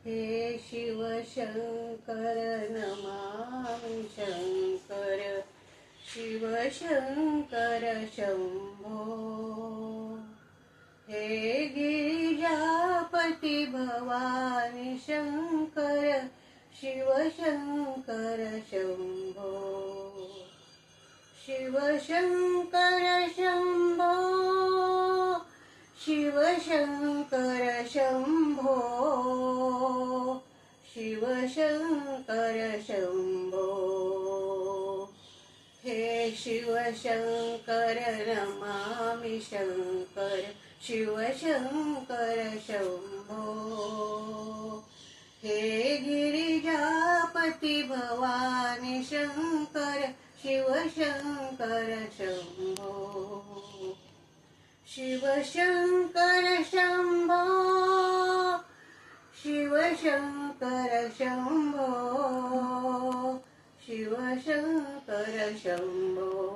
हे शिव शंकर नमामि शंकर शिव शंकर शंभो। हे गिरिजापती भवानी शंकर शिव शंकर शंभो। शिव शंकर शंभो शिव शंकर शंभो शिव शंकर शंभो। हे शिव शंकर नमामि शंकर शिव शंकर शंभो। हे गिरिजापती भवानी शंकर शिव शंकर शंभो। शिव शंकर शंभो शिव शंकर शंभो शिव शंकर शंभो।